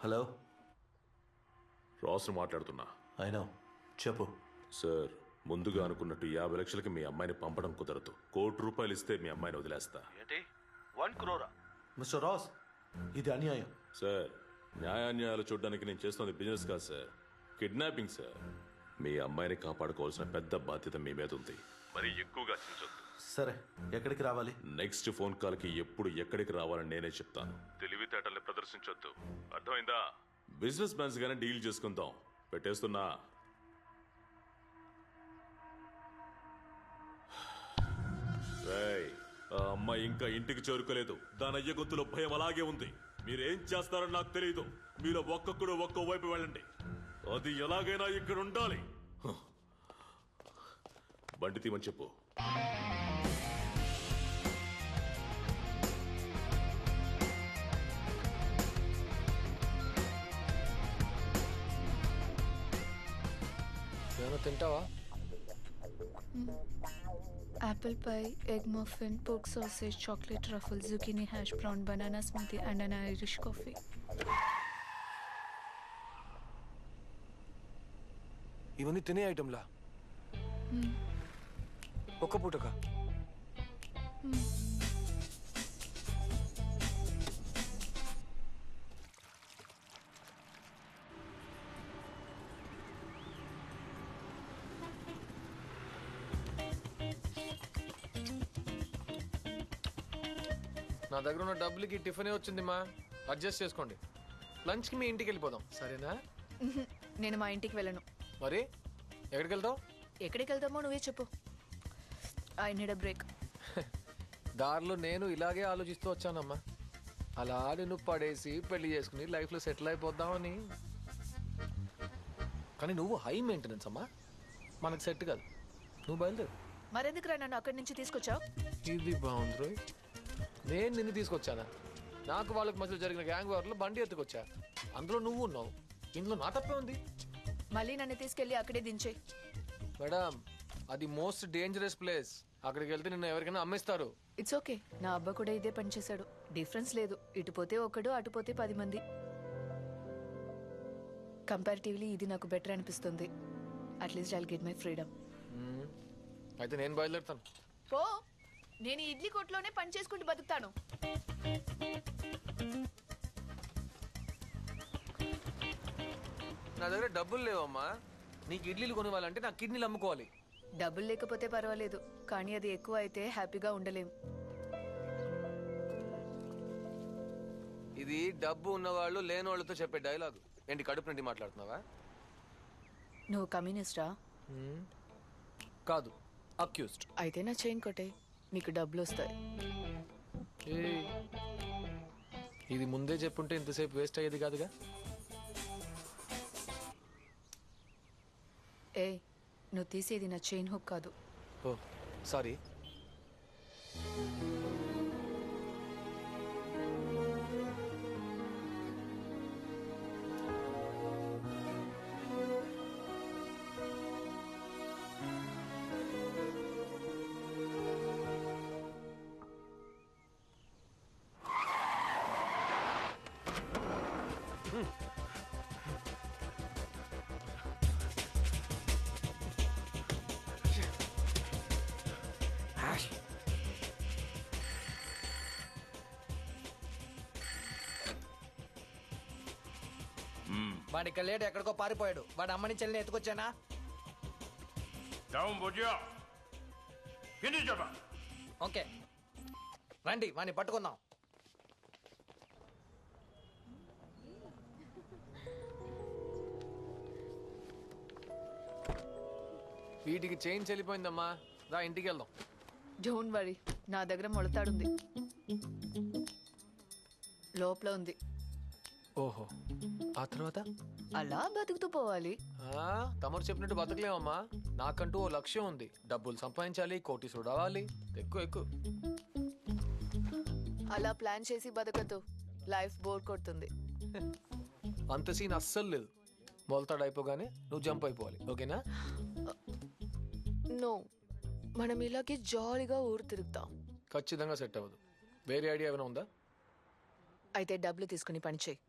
Hello, రాసును మాట్లాడుతున్నా. అయినా చెప్పు. సార్, ముందుగా అనుకున్నట్టు 50 లక్షలకి మీ అమ్మాయిని పంపడం కుదరదు. ₹1,00,00,000 ఇస్తే మీ అమ్మాయిని వదిలేస్తా. ఏంటి 1 crore? మిస్టర్ రాస్, ఇది అన్యాయం. సార్, న్యాయాన్యాయాలు చూడడానికి నేను చేస్తున్నది బిజినెస్ కాదు సార్, కిడ్నాపింగ్ సార్. మీ అమ్మాయిని కాపాడుకోవాల్సిన పెద్ద బాధ్యత మీ మీద ఉంది. మరి ఎక్కువగా చించొద్దు. సరే, ఎక్కడికి రావాలి? నెక్స్ట్ ఫోన్ కాల్ కి ఎప్పుడు ఎక్కడికి రావాలని నేనే చెప్తాను. తెలివితేటల్ని ప్రదర్శించొద్దు, అర్థమైందా? బిజినెస్ మ్యాన్స్ గానే డీల్ చేసుకుందాం. పెట్టేస్తున్నా. ఆ అమ్మాయి ఇంకా ఇంటికి చేరుకోలేదు. దాని అయ్య గొంతులో భయం అలాగే ఉంది. మీరేం చేస్తారో నాకు తెలియదు. మీరు ఒక్కొక్కడు ఒక్కో వైపు వెళ్ళండి. అది ఎలాగైనా ఇక్కడ ఉండాలి. బండి తీమని చెప్పు. ఏమైనా తింటావా? Apple pie, egg muffin, pork sausage, chocolate truffle, zucchini hash brown, banana smoothie and an Irish coffee. ఇవన్నీ తినే ఐటమ్లా? ఒక్క పూటకా? నా దగ్గర ఉన్న డబ్బులకి టిఫినే వచ్చింది మా, అడ్జస్ట్ చేసుకోండి. లంచ్కి మీ ఇంటికి వెళ్ళిపోదాం, సరేనా? నేను మా ఇంటికి వెళ్ళను. మరి ఎక్కడికి వెళ్తావు? ఎక్కడికి వెళ్తామో నువ్వే చెప్పు. I need a break. దారిలో నేను ఇలాగే ఆలోచిస్తూ వచ్చానమ్మా. అలా నిన్ను పడేసి పెళ్లి చేసుకుని లైఫ్లో సెటిల్ అయిపోద్దామని. కానీ నువ్వు హై మెయింటెనెన్స్ అమ్మా, మనకు సెట్ కాదు. నువ్వు బయలుదేరు. మరెందుకురా నన్ను అక్కడి నుంచి తీసుకొచ్చావు? ఇది బాగుంది రోయ్. నేను నిన్ను తీసుకొచ్చానా? నాకు వాళ్ళకి మధ్యలో జరిగిన గ్యాంగ్ వార్లో బండి ఎత్తుకొచ్చా. అందులో నువ్వు ఉన్నావు. ఇందులో నా తప్పే ఉంది. మళ్ళీ నన్ను తీసుకెళ్ళి అక్కడే దించే. మేడం, అది మోస్ట్ డేంజరస్ ప్లేస్. అక్కడికి వెళ్తే నిన్ను ఎవరికైనా అమ్మేస్తారు. It's okay. నా అబ్బా కూడా ఇదే పని చేశాడు. డిఫరెన్స్ లేదు. ఇటు పోతే ఒకడు, అటు పోతే 10 మంది. కంపారిటివ్లీ ఇది నాకు బెటర్ అనిపిస్తుంది. At least I'll get my freedom. అయితే నేను బయలుదేరుతాను. పో, నేను ఈ ఇడ్లీ కొట్లోనే పని చేసుకుంటూ బతుకుతాను. నా దగ్గర డబ్బులు లేవమ్మా. నీకు ఇడ్లీలు కొనివ్వాలంటే నా కిడ్నీలు అమ్ముకోవాలి. డబ్బులు లేకపోతే పర్వాలేదు, కానీ అది ఎక్కువ అయితే హ్యాపీగా ఉండలేం. ఇది డబ్బు ఉన్నవాళ్ళు లేని వాళ్ళతో చెప్పే డైలాగు. ఏంటి కడుపు నుండి మాట్లాడుతున్నావా? నువ్వు కమ్యూనిస్టా? కాదు, అక్యూస్డ్. అయితే నా చైన్ కొట్టే, నీకు డబ్బులు వస్తాయి. ఇది ముందే చెప్పుంటే ఇంతసేపు వేస్ట్ అయ్యేది కాదుగా. ఏ, నువ్వు తీసేది నా చైన్ హుక్ కాదు. ఓ సారీ. వాడి ఇక్కడ లేడు, ఎక్కడికో పారిపోయాడు. వాడి అమ్మని చెల్లిని ఎత్తుకొచ్చానా? ఓకే రండి, వాడిని పట్టుకుందాం. వీటికి చైన్ చెల్లిపోయిందమ్మా. రా ఇంటికి వెళ్దాం. డోంట్ వరీ, నా దగ్గర మొలతాడుంది. లోపల ఉంది. ఓహో, ఆ తర్వాత అలా బతుకుతూ పోవాలి. తమరు చెప్పినట్టు బతకలేమమ్మా. నాకంటూ ఓ లక్ష్యం ఉంది. డబ్బులు సంపాదించాలి, కోటీశ్వరుడు అవ్వాలి. ఎక్కువ ఎక్కువ. అలా ప్లాన్ చేసి బతకదు, లైఫ్ బోర్ కొడుతుంది. అంత సీన్ అస్సలు లేదు. మొలతాడు అయిపోగానే నువ్వు జంప్ అయిపోవాలి, ఓకేనా? నో, మనం ఇలాగే జాలీగా ఊరు తిరుగుతాం. ఖచ్చితంగా సెట్ అవ్వదు. వేరే ఐడియా ఏమైనా ఉందా? అయితే డబ్బులు తీసుకుని పని చేయి.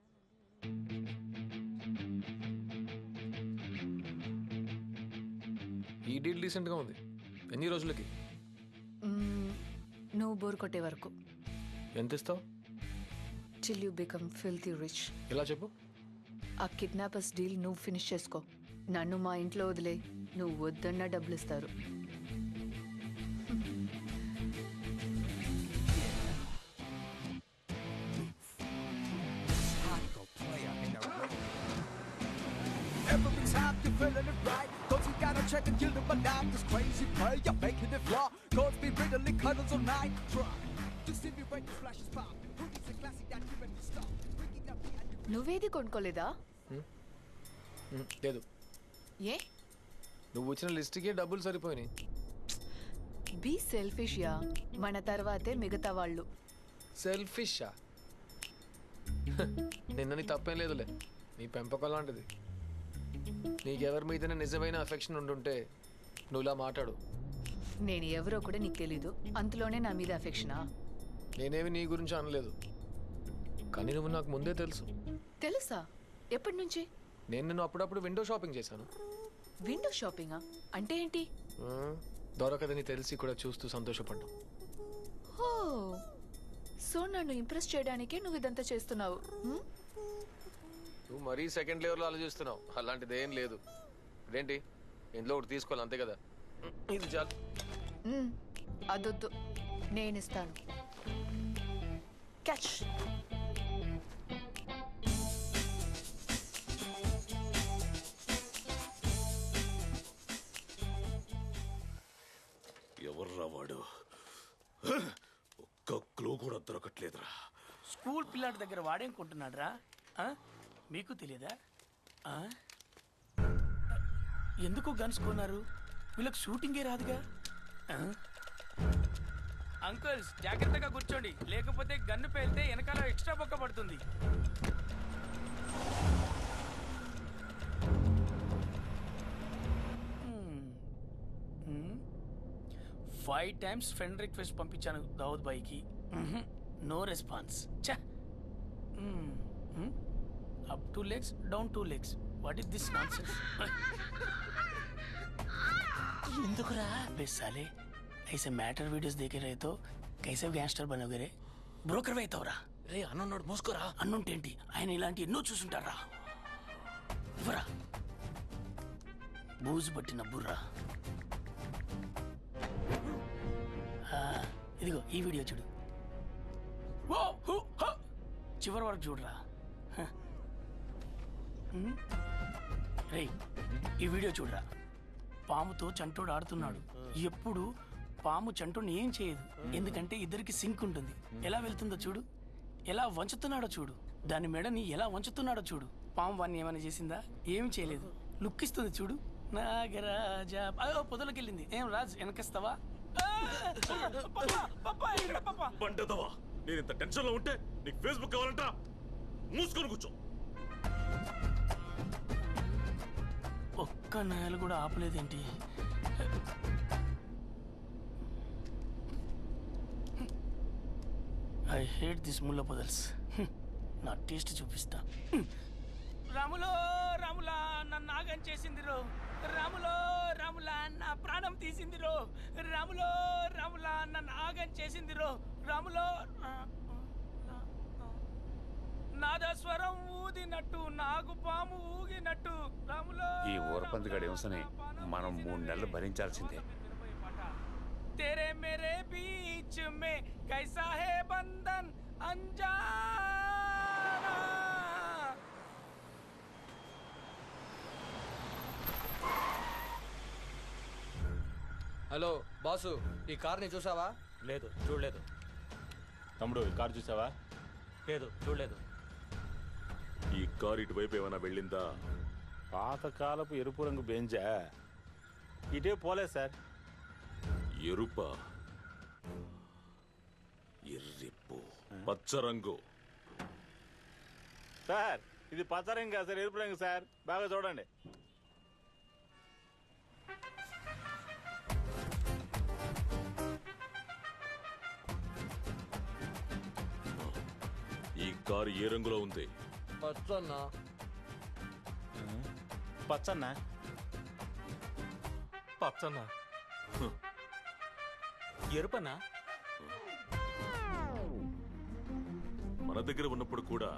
ఈ డీల్ డీసెంట్గా ఉంది. ఎన్ని రోజులకి? నువ్వు బోర్ కొట్టే వరకు. ఎంత ఇస్తావు? Till you become filthy rich. ఇలా చెప్పు. ఆ కిడ్నాపర్స్ డీల్ నువ్వు ఫినిష్ చేసుకో. నన్ను మా ఇంట్లో వదిలే. నువ్వు వద్దన్నా డబ్బులు ఇస్తారు. Every time you're feeling it right, cause you gotta check and kill them down. This crazy play, you're making it flaw. Cause we really cuddles all night. Try to see me when the flashes pop. It's a classic that you make me stop. Breaking up the end. నువ్వేది కొనుక్కోలేదా? లేదు. ఏ? నువ్వు వచ్చిన లిస్ట్కే డబ్బులు సరిపోయినాయి. Be selfish yeah. మన తర్వాతే మిగతా వాళ్ళు. సెల్ఫిషా? నిన్న నీ తప్పేం లేదులే. నీ పెంపకం లాంటిది. నీకెవరి మీదనే నిజమైన అఫెక్షన్ ఉండుంటే నువ్వు ఇలా మాట్లాడు. నేను ఎవరో కూడా నీకు తెలీదు, అంతలోనే నా మీద అఫెక్షనా? నేనేమి నీ గురించి అనలేదు, కానీ నువ్వు నాకు ముందే తెలుసు. తెలుసా? ఎప్పటి నుంచి? నేను నిన్ను అప్పుడప్పుడు విండో షాపింగ్ చేశాను. విండో షాపింగా? అంటే ఏంటి? దొరకదని తెలిసి కూడా చూస్తూ సంతోషపడ్డాం. ఓ, సో నన్ను ఇంప్రెస్ చేయడానికే నువ్వు ఇదంతా చేస్తున్నావు. నువ్వు మరీ సెకండ్ లెవెల్లో ఆలోచిస్తున్నావు. అలాంటిది ఏం లేదు. ఇదేంటి, ఇంట్లో ఒకటి తీసుకోవాలి అంతే కదా. ఇది చాలు. అదొద్దు, నేను ఇస్తాను. క్యాచ్. ఎవర్రా వాడు? ఒక్క క్లూ కూడా దొరకట్లేదురా. స్కూల్ పిల్లాడి దగ్గర వాడేం కొంటున్నాడు రా? మీకు తెలియదా? ఎందుకు గన్స్ కొన్నారు? వీళ్ళకి షూటింగే రాదుగా. అంకుల్స్ జాగ్రత్తగా కూర్చోండి, లేకపోతే గన్ను పేలితే వెనకాల ఎక్స్ట్రా బొక్క పడుతుంది. 5 times ఫ్రెండ్ రిక్వెస్ట్ పంపించాను దావుద్ బాయ్కి. No response. చా. Up 2 legs, down 2 legs. What is this nonsense? ఎందుకురా బెస్సాలే? ऐसे मैटर वीडियोस देखे रहे तो कैसे गैंगस्टर बनोगे रे? బ్రోకర్ అవుతావురా రే. అన్నున్నాడు మోసుకోరా. అన్నుంటేంటి, ఆయన ఇలాంటి ఎన్నో చూసుంటారా. ఇవ్వరా బూజు పట్టిన బుర్రా. ఇదిగో ఈ వీడియో చూడు. చివరి వరకు చూడరా. రే ఈ వీడియో చూడరా. పాముతో చంటోడు ఆడుతున్నాడు. ఎప్పుడు పాము చంటోని ఏం చేయదు, ఎందుకంటే ఇద్దరికి సింక్ ఉంటుంది. ఎలా వెళ్తుందో చూడు, ఎలా వంచుతున్నాడో చూడు, దాని మెడని ఎలా వంచుతున్నాడో చూడు. పాము వాడిని ఏమైనా చేసిందా? ఏమి చేయలేదు. లుక్ ఇస్తుంది చూడు. నాగరాజా పొదలోకి వెళ్ళింది. ఏం రాజ్ వెనకిస్తావా? బండదవా, నేను ఇంత టెన్షన్ లో ఉంటే నీకు ఫేస్బుక్ కావాలంట? మూసుకొని కూర్చో. ఒక్క నేల కూడా ఆపలేదేంటి? ఐ హేట్ దిస్ ముల్ల పొదల్స్. నా టేస్ట్ చూపిస్తా. రాములో రాములా నన్ను నాగం చేసింది రో. రాములో రాములా నా ప్రాణం తీసింది రో. రాములో రాములా నన్ను ఆగం చేసింది రో. రాములో నాదస్వరం ఊదినట్టు, నాగు పాము ఊగినట్టు. రాములో ఈ ఊరపందిగాడు ఏమసని మనం 3 నెలలు భరించాల్సిందే. तेरे मेरे बीच में कैसा है बंधन अनजाना. హలో బాసు, ఈ కార్ని చూసావా? లేదు, చూడలేదు. తమ్ముడు ఈ కారు చూసావా? లేదు, చూడలేదు. ఈ కారు ఇటువైపు ఏమైనా వెళ్ళిందా? పాతకాలపు ఎరుపు రంగు బెంజా? ఇటే పోలేదు సార్. ఎరుప, ఎర్రిప్పు, పచ్చ రంగు. సార్ ఇది పచ్చ రంగు కాదు సార్, ఎరుపు రంగు సార్. బాగా చూడండి. ఈ కారు ఏ రంగులో ఉంది? పచ్చన్నా. పచ్చన్నా? పచ్చన్నా ఎరుపన్నా మన దగ్గర ఉన్నప్పుడు కూడా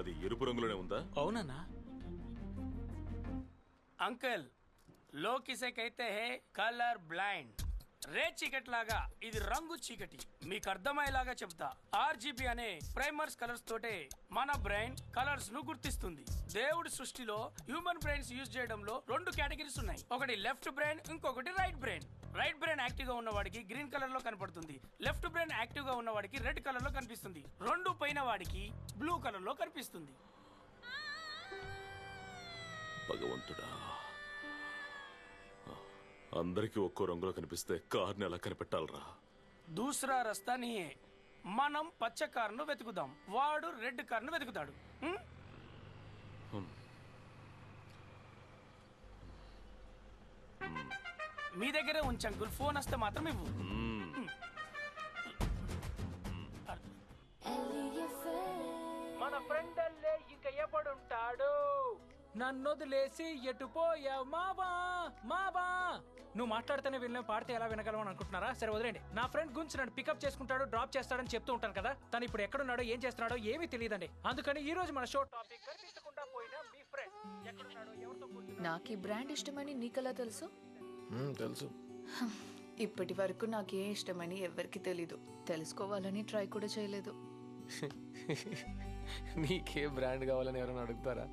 అది ఎరుపు రంగులోనే ఉందా? అవునన్నా. అంకల్ లోగ్ కిసే కైతే హే కలర్ బ్లైండ్. రే చీకటి లాగా ఇది రంగు చీకటి. మీకు అర్థమయ్యేలాగా చెప్తా. ఆర్జీబీ అనే ప్రైమర్స్ కలర్స్ తోటే మన బ్రెయిన్ కలర్స్ ను గుర్తిస్తుంది. దేవుడి సృష్టిలో హ్యూమన్ బ్రెయిన్స్ యూజ్ చేయడంలో 2 కేటగిరీస్ ఉన్నాయి. ఒకటి లెఫ్ట్ బ్రెయిన్, ఇంకొకటి right brain. Right brain active గా ఉన్నవాడికి గ్రీన్ కలర్ లో కనపడుతుంది. లెఫ్ట్ బ్రెయిన్ యాక్టివ్ గా ఉన్నవాడికి రెడ్ కలర్ లో కనిపిస్తుంది. 2 పైన వాడికి బ్లూ కలర్ లో కనిపిస్తుంది. భగవంతుడా, అందరికీ ఒక్కో రంగులో కనిపిస్తే కార్ని ఎలా కనిపెట్టాలరా? దూసరా రస్తా నీయే. మనం పచ్చ కారును వెతుకుదాం, వాడు రెడ్ కారును వెతుకుతాడు. మీ దగ్గరే ఉంచు అంకుల్. ఫోన్ వస్తే మాత్రం ఇవ్వు. మన ఫ్రెండ్ అల్లే ఇంకా ఎప్పుడుంటాడు? నన్నొదిలేసి ఎటు పోయావు మావా మావా. నువ్వు మాట్లాడితేనే వినలేం, పాడితే ఎలా వినగలమని అనుకుంటున్నారా? సరే వదిలేండి. నా ఫ్రెండ్ గురించి నన్ను పికప్ చేసుకుంటాడు, డ్రాప్ చేస్తాడని చెప్తూ ఉంటాను కదా. తను ఇప్పుడు ఎక్కడున్నాడో ఏం చేస్తున్నాడో ఏమీ తెలియదండి. అందుకని ఈ రోజు మన షో టాపిక్ కనిపించకుండా పోయిన మీ ఫ్రెండ్ ఎక్కడున్నాడో, ఎవరితో కూర్చున్నాడో. నాకు ఈ బ్రాండ్ ఇష్టమని నీకెలా తెలుసు? తెలుసు. ఇప్పటి వరకు నాకు ఏ ఇష్టమని ఎవరికి తెలీదు. తెలుసుకోవాలని ట్రై కూడా చేయలేదు. నీకే బ్రాండ్ కావాలని ఎవరైనా అడుగుతారా?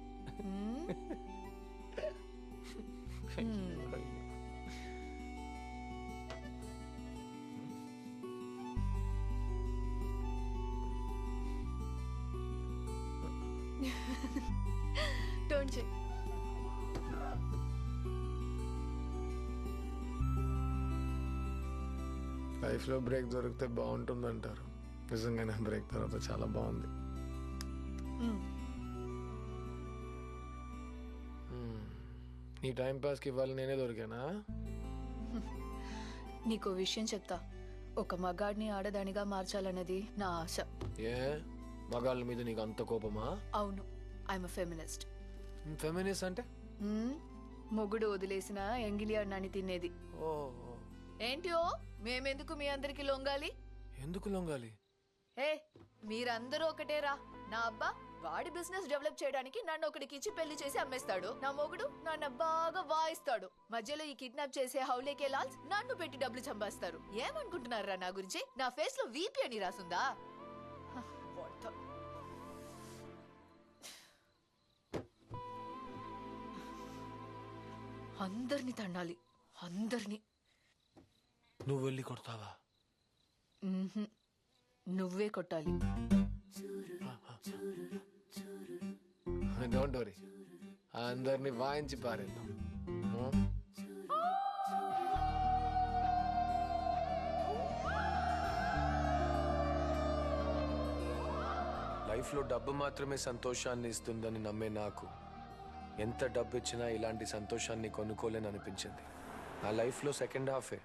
Don't check. లైఫ్లో బ్రేక్ దొరికితే బాగుంటుందంటారు. నిజంగానే బ్రేక్ తర్వాత చాలా బాగుంది. నీ టైం పాస్కి ఇవ్వాలి నేనే దొరికానా? నీకో విషయం చెప్తా. ఒక మగాడిని ఆడదానిగా మార్చాలన్నది నా ఆశ. ఏ మగాళ్ళ మీద నీకు అంత కోపమా? అవును, ఐఎమ్ ఎ ఫెమినిస్ట్. ఫెమినిస్ట్ అంటే? మొగుడు వదిలేసిన ఎంగిలి అన్నాన్ని తినేది. ఏంటియో మేమెందుకు మీ అందరికి లొంగాలి? ఎందుకు లొంగాలి? ఏ మీరందరూ ఒకటేరా. నా అబ్బా వాడి బిజినెస్ డెవలప్ చేయడానికి నన్ను ఒకడికి ఇచ్చి పెళ్లి చేసి అమ్మేస్తాడు. నా మొగుడు నన్ను బాగా వాయిస్తాడు. మధ్యలో ఈ కిడ్నాప్ చేసే హౌలేకే లాల్స్ నన్ను పెట్టి డబ్బులు చంపేస్తారు. ఏమనుకుంటున్నారా నా గురించి? నా ఫేస్ లో వీపీ అని రాసుందా? అందరిని తన్నాలి, అందరినీ. నువ్వు వెళ్ళి కొడతావా? నువ్వే కొట్టాలి. డోంట్ వరీ, అందరినీ వాయించి పారేద్దాం. లైఫ్లో డబ్బు మాత్రమే సంతోషాన్ని ఇస్తుందని నమ్మే నాకు ఎంత డబ్బు ఇచ్చినా ఇలాంటి సంతోషాన్ని కొనుక్కోలేని అనిపించింది. నా లైఫ్లో సెకండ్ హాఫే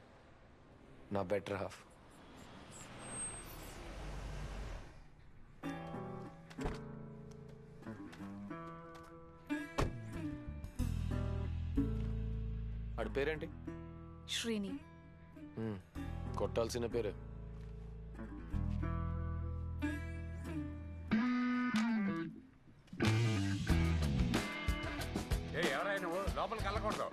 నా బెటర్ హాఫ్. ఆడి పేరేంటి? శ్రీని. కొట్టాల్సిన పేరే. ఎవరైనా నువ్వు లోపలికి వెళ్ళకూడదు.